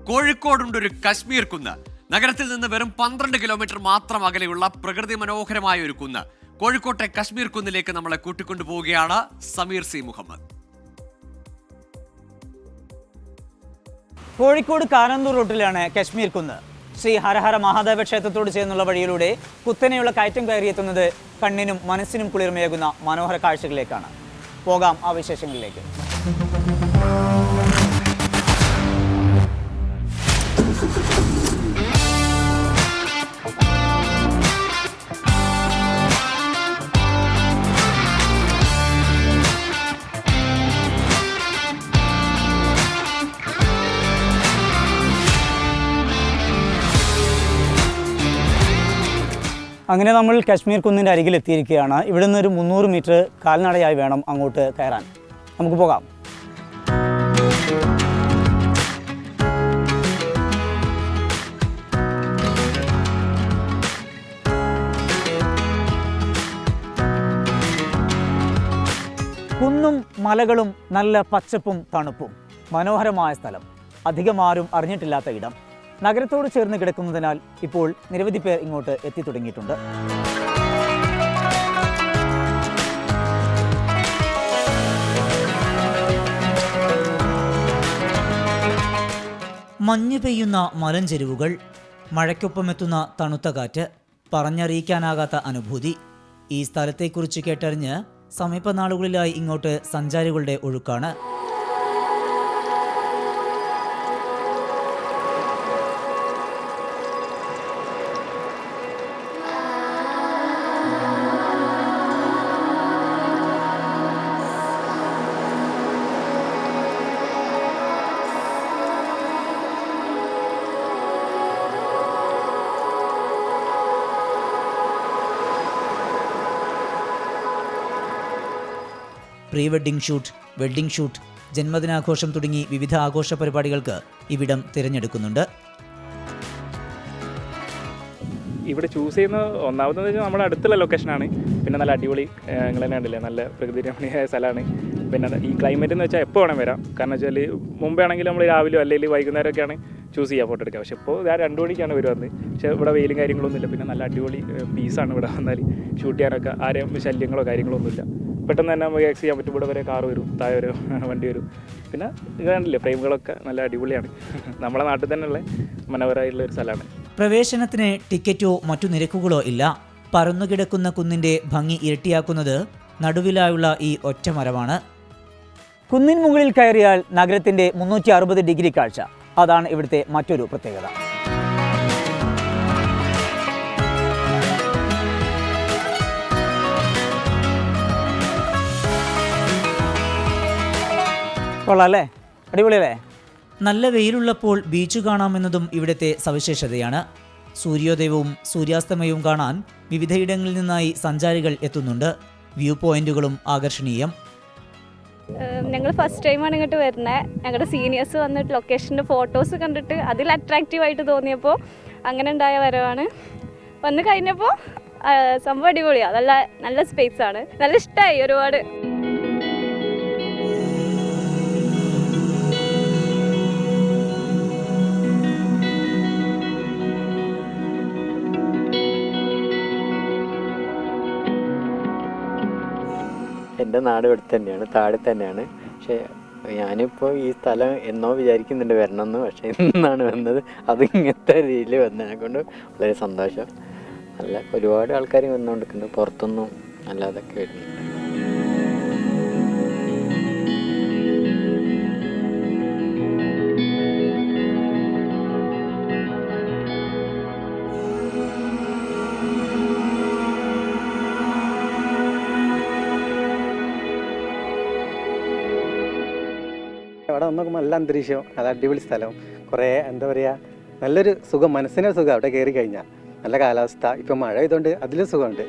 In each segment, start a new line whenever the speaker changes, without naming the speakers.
കോഴിക്കോടുണ്ടൊരു കശ്മീർ കുന്ന്. നഗരത്തിൽ നിന്ന് വെറും 12 കിലോമീറ്റർ മാത്രം അകലെയുള്ള പ്രകൃതി മനോഹരമായ ഒരു കുന്ന്. കോഴിക്കോട്ടെ കശ്മീർ കുന്നിലേക്ക് നമ്മളെ കൂട്ടിക്കൊണ്ടുപോവുകയാണ് സമീർ സി മുഹമ്മദ്.
കോഴിക്കോട് കാരന്തൂർ റൂട്ടിലാണ് കശ്മീർ കുന്ന്. ശ്രീ ഹരഹര മഹാദേവ ക്ഷേത്രത്തോട് ചേർന്നുള്ള വഴിയിലൂടെ കുത്തനെയുള്ള കയറ്റം കയറിയെത്തുന്നത് കണ്ണിനും മനസ്സിനും കുളിർമയേകുന്ന മനോഹര കാഴ്ചകളിലേക്കാണ്. പോകാം ആ വിശേഷങ്ങളിലേക്ക്. അങ്ങനെ നമ്മൾ കശ്മീർ കുന്നിൻ്റെ അരികിൽ എത്തിയിരിക്കുകയാണ്. ഇവിടെ നിന്ന് ഒരു 300 മീറ്റർ കാൽനടയായി വേണം അങ്ങോട്ട് കയറാൻ. നമുക്ക് പോകാം. കുന്നും മലകളും നല്ല പച്ചപ്പും തണുപ്പും മനോഹരമായ സ്ഥലം. അധികം ആരും അറിഞ്ഞിട്ടില്ലാത്ത ഇടം. നഗരത്തോട് ചേർന്ന് കിടക്കുന്നതിനാൽ ഇപ്പോൾ നിരവധി പേർ ഇങ്ങോട്ട് എത്തിത്തുടങ്ങിയിട്ടുണ്ട്. മഞ്ഞ് പെയ്യുന്ന മലഞ്ചെരുവുകൾ, മഴയ്ക്കൊപ്പമെത്തുന്ന തണുത്ത കാറ്റ്, പറഞ്ഞറിയിക്കാനാകാത്ത അനുഭൂതി. ഈ സ്ഥലത്തെക്കുറിച്ച് കേട്ടറിഞ്ഞ് സമീപനാളുകളിലായി ഇങ്ങോട്ട് സഞ്ചാരികളുടെ ഒഴുക്കാണ്. Pre wedding shoot, wedding shoot, ജന്മദിനാഘോഷം തുടങ്ങി വിവിധ ആഘോഷ പരിപാടികൾക്ക് ഇവിടം തിരഞ്ഞെടുക്കുന്നുണ്ട്.
ഇവിടെ ചൂസ് ചെയ്യുന്ന ഒന്നാമതെന്ന് വെച്ചാൽ നമ്മുടെ അടുത്തുള്ള ലൊക്കേഷനാണ്. പിന്നെ നല്ല അടിപൊളി, നിങ്ങൾ തന്നെ കണ്ടില്ലേ, നല്ല പ്രകൃതി രമണീയമായ സ്ഥലമാണ്. പിന്നെ ഈ ക്ലൈമറ്റ് എന്ന് വെച്ചാൽ എപ്പോൾ വേണം വരാം. കാരണം വെച്ചാൽ മുമ്പേ ആണെങ്കിൽ നമ്മൾ രാവിലെ അല്ലെങ്കിൽ വൈകുന്നേരമൊക്കെയാണ് ചൂസ് ചെയ്യുക ഫോട്ടോ എടുക്കുക. പക്ഷേ ഇപ്പോൾ ഞാൻ 2 മണിക്കാണ് വരുന്നത്. പക്ഷേ ഇവിടെ വെയിലും കാര്യങ്ങളൊന്നുമില്ല. പിന്നെ നല്ല അടിപൊളി പീസാണ് ഇവിടെ വന്നാൽ ഷൂട്ട് ചെയ്യാനൊക്കെ. ആരെയും ശല്യങ്ങളോ കാര്യങ്ങളൊന്നുമില്ല. പെട്ടെന്ന് തന്നെ നമുക്ക് ആക്സ് ചെയ്യാൻ പറ്റും. ഇവിടെ വരെ കാർ വരും, താഴെ വരെ വണ്ടി വരും. പിന്നെ ഇത് കണ്ടില്ലേ, ഫ്രെയിമുകളൊക്കെ നല്ല അടിപൊളിയാണ്. നമ്മുടെ നാട്ടിൽ തന്നെയുള്ള മനോഹരമായിട്ടുള്ള ഒരു സ്ഥലമാണ്.
പ്രവേശനത്തിന് ടിക്കറ്റോ മറ്റു നിരക്കുകളോ ഇല്ല. പരന്നുകിടക്കുന്ന കുന്നിൻ്റെ ഭംഗി ഇരട്ടിയാക്കുന്നത് നടുവിലായുള്ള ഈ ഒറ്റമരമാണ്. കുന്നിൻ മുകളിൽ കയറിയാൽ നഗരത്തിൻ്റെ 360 ഡിഗ്രി കാഴ്ച. അതാണ് ഇവിടുത്തെ മറ്റൊരു പ്രത്യേകത. കൊള്ളാല്ലേ, അടിപൊളിയല്ലേ? നല്ല വെയിലുള്ളപ്പോൾ ബീച്ച് കാണാമെന്നതും ഇവിടുത്തെ സവിശേഷതയാണ്. സൂര്യോദയവും സൂര്യാസ്തമയവും കാണാൻ വിവിധയിടങ്ങളിൽ നിന്നായി സഞ്ചാരികൾ എത്തുന്നുണ്ട്. വ്യൂ പോയിന്റുകളും ആകർഷണീയം.
ഞങ്ങൾ ഫസ്റ്റ് ടൈമാണ് ഇങ്ങോട്ട് വരുന്നത്. ഞങ്ങളുടെ സീനിയേഴ്സ് വന്നിട്ട് ലൊക്കേഷൻ്റെ ഫോട്ടോസ് കണ്ടിട്ട് അതിൽ അട്രാക്റ്റീവായിട്ട് തോന്നിയപ്പോൾ അങ്ങനെ ഉണ്ടായ വരവാണ്. വന്ന് കഴിഞ്ഞപ്പോൾ സംഭവം അടിപൊളിയാണ്. നല്ല സ്പേസാണ്. നല്ല ഇഷ്ടമായി ഒരുപാട്.
എൻ്റെ നാട് ഇവിടെ തന്നെയാണ്, താഴെ തന്നെയാണ്. പക്ഷേ ഞാനിപ്പോൾ ഈ സ്ഥലം എന്നോ വിചാരിക്കുന്നുണ്ട് വരണമെന്ന്. പക്ഷേ ഇന്നാണ് വന്നത്. അത് ഇങ്ങനത്തെ രീതിയിൽ വന്നതിനെ കൊണ്ട് വളരെ സന്തോഷം. നല്ല ഒരുപാട് ആൾക്കാർ വന്നുകൊണ്ടിരിക്കുന്നുണ്ട്, പുറത്തൊന്നും അല്ലാതൊക്കെ വരുന്നുണ്ട്.
അവിടെ വന്ന് നോക്കുമ്പോൾ നല്ല അന്തരീക്ഷം, നല്ല അടിപൊളി സ്ഥലം, കുറേ എന്താ പറയുക, നല്ലൊരു സുഖം, മനസ്സിനൊരു സുഖം അവിടെ കയറി കഴിഞ്ഞാൽ. നല്ല കാലാവസ്ഥ, ഇപ്പം മഴ ആയതുകൊണ്ട് അതിലും സുഖമുണ്ട്.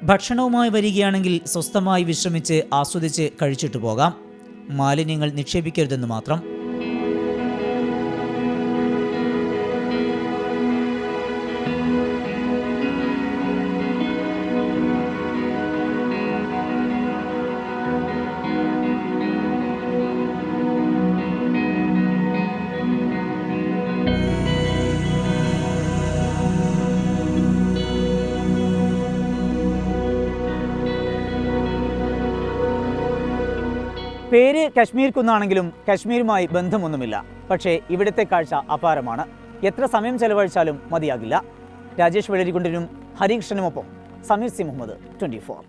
ഭക്ഷണവുമായി വരികയാണെങ്കിൽ സ്വസ്ഥമായി വിശ്രമിച്ച് ആസ്വദിച്ച് കഴിച്ചിട്ട് പോകാം. മാലിന്യങ്ങൾ നിക്ഷേപിക്കരുതെന്ന് മാത്രം. പേര് കശ്മീർ കുന്നാണെങ്കിലും കശ്മീരുമായി ബന്ധമൊന്നുമില്ല. പക്ഷേ ഇവിടുത്തെ കാഴ്ച അപാരമാണ്. എത്ര സമയം ചെലവഴിച്ചാലും മതിയാകില്ല. രാജേഷ് വെള്ളരിക്കുണ്ടിനും ഹരികൃഷ്ണനുമൊപ്പം സമീർ സി മുഹമ്മദ്, 24.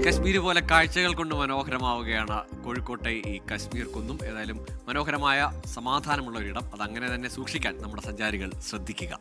കശ്മീർ പോലെ കാഴ്ചകൾ കൊണ്ട് മനോഹരമാവുകയാണ് കോഴിക്കോട്ടെ ഈ കശ്മീർ കുന്നും. ഏതായാലും മനോഹരമായ സമാധാനമുള്ള ഒരിടം, അതങ്ങനെ തന്നെ സൂക്ഷിക്കാൻ നമ്മുടെ സഞ്ചാരികൾ ശ്രദ്ധിക്കുക.